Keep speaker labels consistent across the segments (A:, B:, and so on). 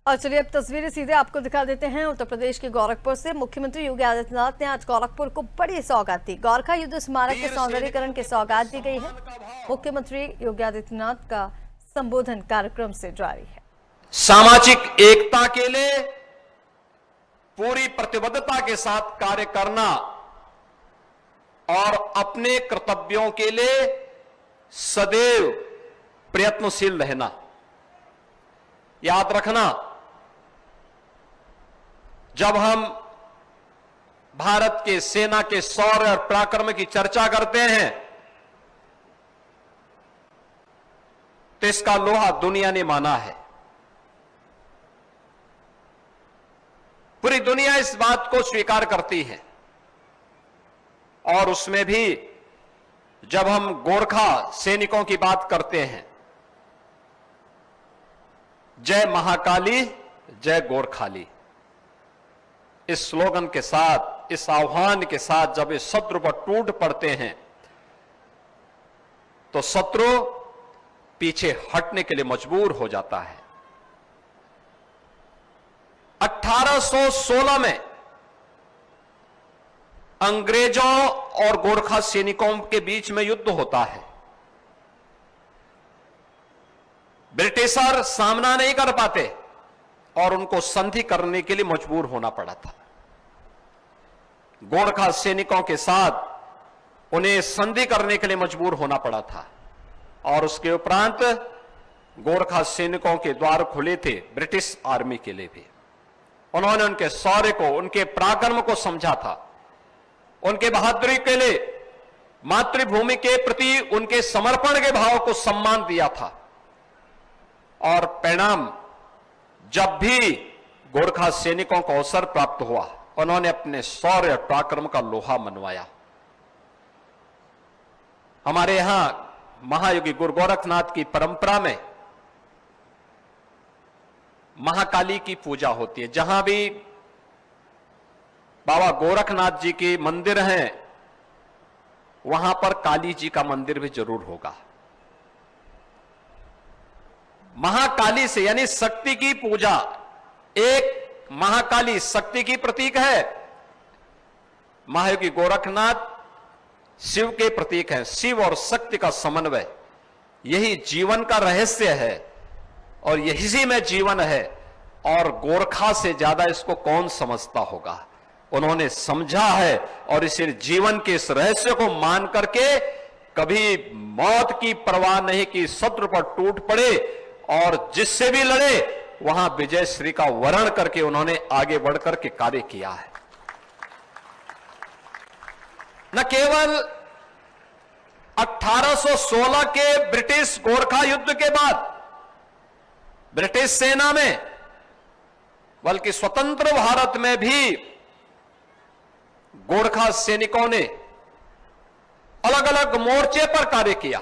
A: और चलिए अब तस्वीरें सीधे आपको दिखा देते हैं उत्तर प्रदेश के गोरखपुर से। मुख्यमंत्री योगी आदित्यनाथ ने आज गोरखपुर को बड़ी सौगात दी। गोरखा युद्ध स्मारक के सौंदर्यीकरण की सौगात दी गई है। मुख्यमंत्री योगी आदित्यनाथ का संबोधन कार्यक्रम से जारी है।
B: सामाजिक एकता के लिए पूरी प्रतिबद्धता के साथ कार्य करना और अपने कर्तव्यों के लिए सदैव प्रयत्नशील रहना। याद रखना, जब हम भारत के सेना के शौर्य और पराक्रम की चर्चा करते हैं तो इसका लोहा दुनिया ने माना है। पूरी दुनिया इस बात को स्वीकार करती है। और उसमें भी जब हम गोरखा सैनिकों की बात करते हैं, जय महाकाली जय गोरखाली, इस स्लोगन के साथ, इस आह्वान के साथ जब इस शत्रु पर टूट पड़ते हैं तो शत्रु पीछे हटने के लिए मजबूर हो जाता है। 1816 में अंग्रेजों और गोरखा सैनिकों के बीच में युद्ध होता है। ब्रिटिशर सामना नहीं कर पाते और उनको संधि करने के लिए मजबूर होना पड़ा था। गोरखा सैनिकों के साथ उन्हें संधि करने के लिए मजबूर होना पड़ा था। और उसके उपरांत गोरखा सैनिकों के द्वार खुले थे ब्रिटिश आर्मी के लिए भी। उन्होंने उनके शौर्य को, उनके पराक्रम को समझा था, उनके बहादुरी के लिए मातृभूमि के प्रति उनके समर्पण के भाव को सम्मान दिया था। और परिणाम, जब भी गोरखा सैनिकों को अवसर प्राप्त हुआ, उन्होंने अपने शौर्य और पराक्रम का लोहा मनवाया। हमारे यहां महायोगी गुरु गोरखनाथ की परंपरा में महाकाली की पूजा होती है। जहां भी बाबा गोरखनाथ जी के मंदिर हैं, वहां पर काली जी का मंदिर भी जरूर होगा। महाकाली से यानी शक्ति की पूजा, एक महाकाली शक्ति की प्रतीक है, महायोगी गोरखनाथ शिव के प्रतीक हैं। शिव और शक्ति का समन्वय, यही जीवन का रहस्य है और यही में जीवन है। और गोरखा से ज्यादा इसको कौन समझता होगा। उन्होंने समझा है और इस जीवन के इस रहस्य को मान करके कभी मौत की परवाह नहीं की, शत्रु पर टूट पड़े और जिससे भी लड़े वहां विजय श्री का वर्ण करके उन्होंने आगे बढ़कर के कार्य किया है। न केवल 1816 के ब्रिटिश गोरखा युद्ध के बाद ब्रिटिश सेना में, बल्कि स्वतंत्र भारत में भी गोरखा सैनिकों ने अलग अलग मोर्चे पर कार्य किया,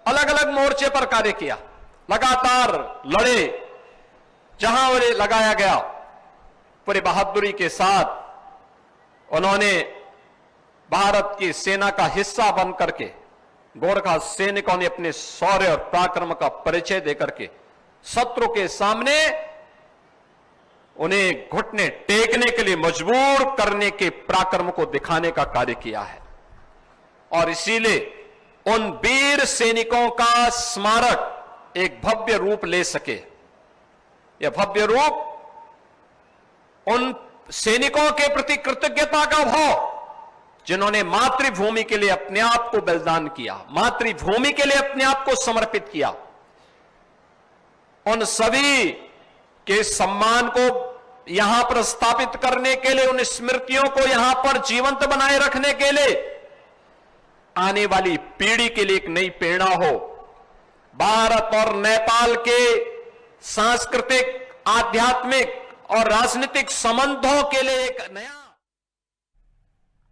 B: अलग अलग मोर्चे पर कार्य किया, लगातार लड़े। जहां उन्हें लगाया गया पूरी बहादुरी के साथ उन्होंने भारत की सेना का हिस्सा बन करके गोरखा सैनिकों ने अपने शौर्य और पराक्रम का परिचय देकर के शत्रु के सामने उन्हें घुटने टेकने के लिए मजबूर करने के पराक्रम को दिखाने का कार्य किया है। और इसीलिए उन वीर सैनिकों का स्मारक एक भव्य रूप ले सके। यह भव्य रूप उन सैनिकों के प्रति कृतज्ञता का भाव, जिन्होंने मातृभूमि के लिए अपने आप को बलिदान किया, मातृभूमि के लिए अपने आप को समर्पित किया, उन सभी के सम्मान को यहां पर स्थापित करने के लिए, उन स्मृतियों को यहां पर जीवंत बनाए रखने के लिए, आने वाली पीढ़ी के लिए एक नई प्रेरणा हो। भारत और नेपाल के सांस्कृतिक, आध्यात्मिक और राजनीतिक संबंधों के लिए एक नया